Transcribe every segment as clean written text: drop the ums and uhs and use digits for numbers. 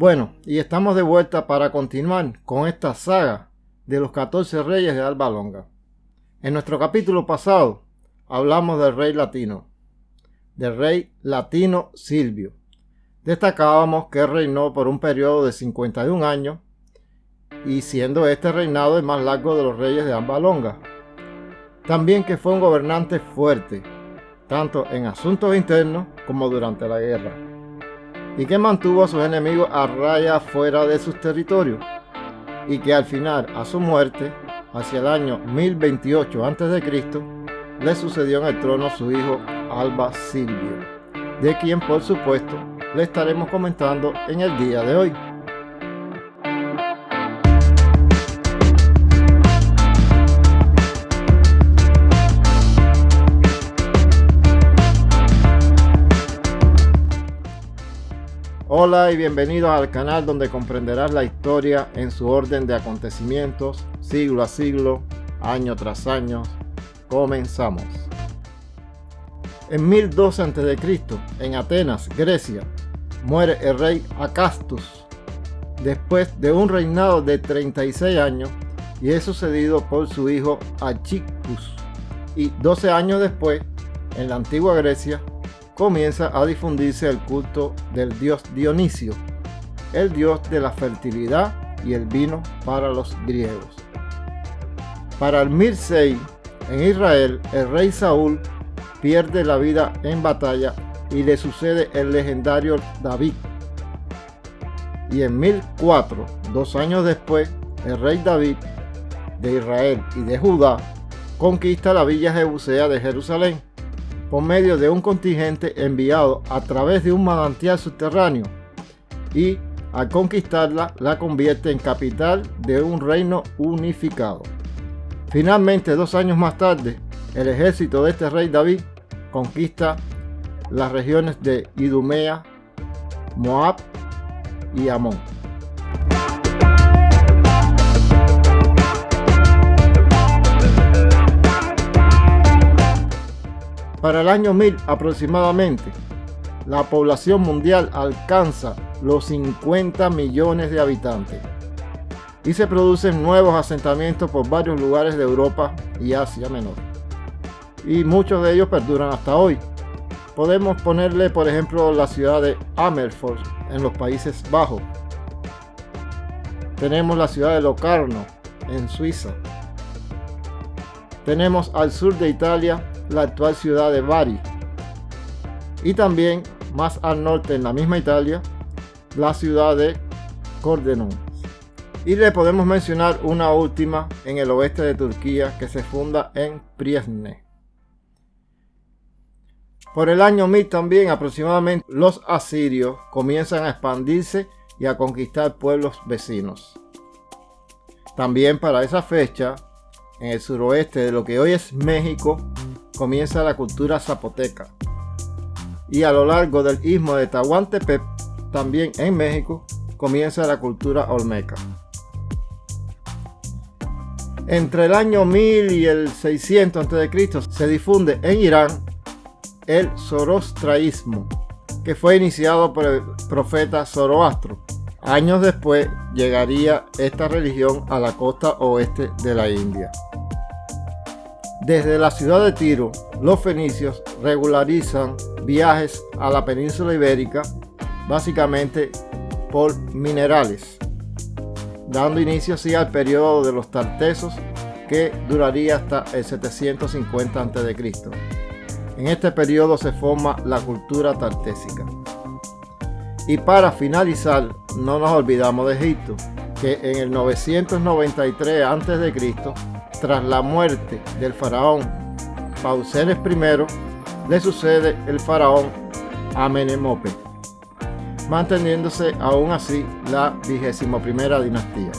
Bueno, y estamos de vuelta para continuar con esta saga de los 14 reyes de Alba Longa. En nuestro capítulo pasado hablamos del rey latino Silvio. Destacábamos que reinó por un periodo de 51 años y siendo este reinado el más largo de los reyes de Alba Longa. También que fue un gobernante fuerte, tanto en asuntos internos como durante la guerra, y que mantuvo a sus enemigos a raya fuera de sus territorios, y que al final, a su muerte, hacia el año 1028 a.C., le sucedió en el trono su hijo Alba Silvio, de quien por supuesto le estaremos comentando en el día de hoy. Hola y bienvenidos al canal donde comprenderás la historia en su orden de acontecimientos, siglo a siglo, año tras año. Comenzamos. En 1012 a.C., en Atenas, Grecia, muere el rey Acastus, después de un reinado de 36 años, y es sucedido por su hijo Achippus. Y 12 años después, en la antigua Grecia, comienza a difundirse el culto del dios Dionisio, el dios de la fertilidad y el vino para los griegos. Para el 1006, en Israel, el rey Saúl pierde la vida en batalla y le sucede el legendario David. Y en 1004, 2 años después, el rey David de Israel y de Judá conquista la villa jebusea de Jerusalén por medio de un contingente enviado a través de un manantial subterráneo, y al conquistarla la convierte en capital de un reino unificado. Finalmente, 2 años más tarde, el ejército de este rey David conquista las regiones de Idumea, Moab y Amón. Para el año 1000 aproximadamente, la población mundial alcanza los 50 millones de habitantes y se producen nuevos asentamientos por varios lugares de Europa y Asia Menor. Y muchos de ellos perduran hasta hoy. Podemos ponerle, por ejemplo, la ciudad de Amersfoort en los Países Bajos. Tenemos la ciudad de Locarno en Suiza. Tenemos al sur de Italia la actual ciudad de Bari, y también más al norte en la misma Italia la ciudad de Cordenón. Y le podemos mencionar una última en el oeste de Turquía que se funda en Priesne. Por el año 1000 también aproximadamente los asirios comienzan a expandirse y a conquistar pueblos vecinos. También para esa fecha, en el suroeste de lo que hoy es México, comienza la cultura zapoteca, y a lo largo del istmo de Tehuantepec, también en México, comienza la cultura olmeca. Entre el año 1000 y el 600 a.C. se difunde en Irán el zoroastrianismo, que fue iniciado por el profeta Zoroastro. Años después llegaría esta religión a la costa oeste de la India. Desde la ciudad de Tiro, los fenicios regularizan viajes a la península ibérica, básicamente por minerales, dando inicio así al periodo de los tartesos, que duraría hasta el 750 a.C. En este periodo se forma la cultura tartésica. Y para finalizar, no nos olvidamos de Egipto, que en el 993 a.C., tras la muerte del faraón Pausenes I, le sucede el faraón Amenemope, manteniéndose aún así la 21ª dinastía.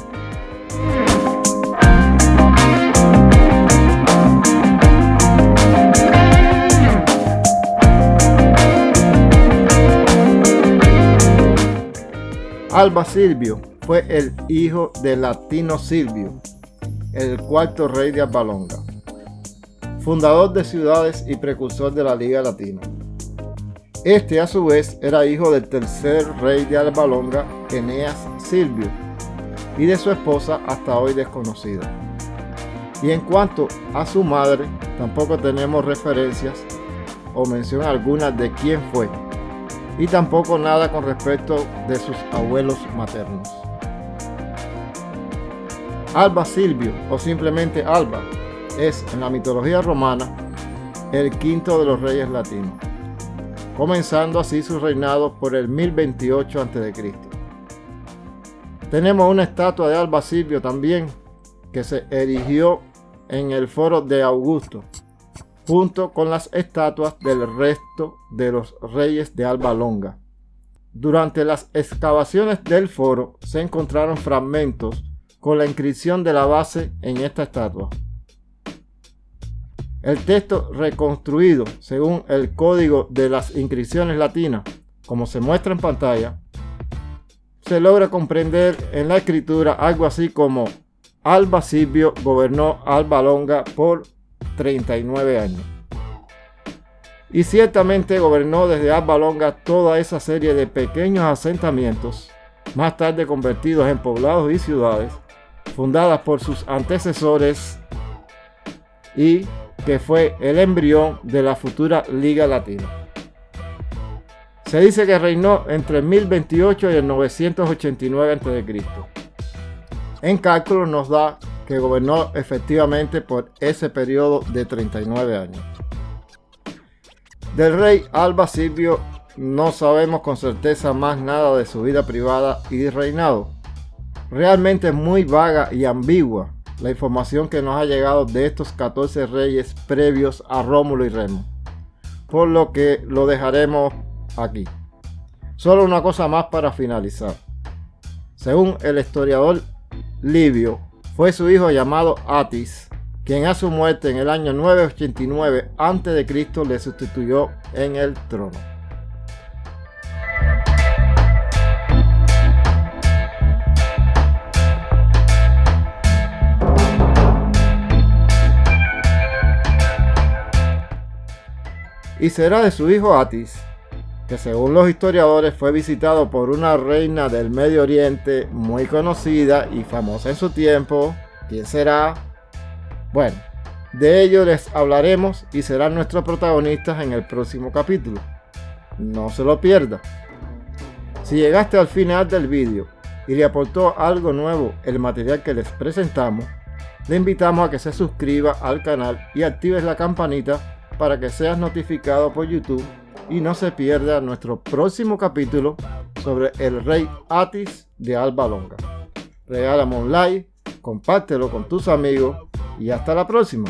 Alba Silvio fue el hijo de Latino Silvio, el cuarto rey de Alba Longa, fundador de ciudades y precursor de la Liga Latina. Este a su vez era hijo del tercer rey de Alba Longa, Eneas Silvio y de su esposa hasta hoy desconocida. Y en cuanto a su madre, tampoco tenemos referencias o mención alguna de quién fue, y tampoco nada con respecto de sus abuelos maternos. Alba Silvio, o simplemente Alba, es en la mitología romana el quinto de los reyes latinos, comenzando así su reinado por el 1028 a.C. Tenemos una estatua de Alba Silvio también, que se erigió en el foro de Augusto, junto con las estatuas del resto de los reyes de Alba Longa. Durante las excavaciones del foro se encontraron fragmentos con la inscripción de la base en esta estatua. El texto reconstruido según el código de las inscripciones latinas, como se muestra en pantalla, se logra comprender en la escritura algo así como: Alba Silvio gobernó Alba Longa por 39 años. Y ciertamente gobernó desde Alba Longa toda esa serie de pequeños asentamientos, más tarde convertidos en poblados y ciudades, fundadas por sus antecesores y que fue el embrión de la futura Liga Latina. Se dice que reinó entre el 1028 y el 989 a.C. En cálculo nos da que gobernó efectivamente por ese periodo de 39 años. Del rey Alba Silvio no sabemos con certeza más nada de su vida privada y reinado. Realmente es muy vaga y ambigua la información que nos ha llegado de estos 14 reyes previos a Rómulo y Remo, por lo que lo dejaremos aquí. Solo una cosa más para finalizar. Según el historiador Livio, fue su hijo llamado Atis quien a su muerte en el año 989 a.C. le sustituyó en el trono. Y será de su hijo Atis, que según los historiadores fue visitado por una reina del Medio Oriente muy conocida y famosa en su tiempo. ¿Quién será? Bueno, de ello les hablaremos y serán nuestros protagonistas en el próximo capítulo. No se lo pierda. Si llegaste al final del vídeo y le aportó algo nuevo el material que les presentamos, le invitamos a que se suscriba al canal y actives la campanita para que seas notificado por YouTube y no se pierda nuestro próximo capítulo sobre el rey Atis de Alba Longa. Regálame un like, compártelo con tus amigos y hasta la próxima.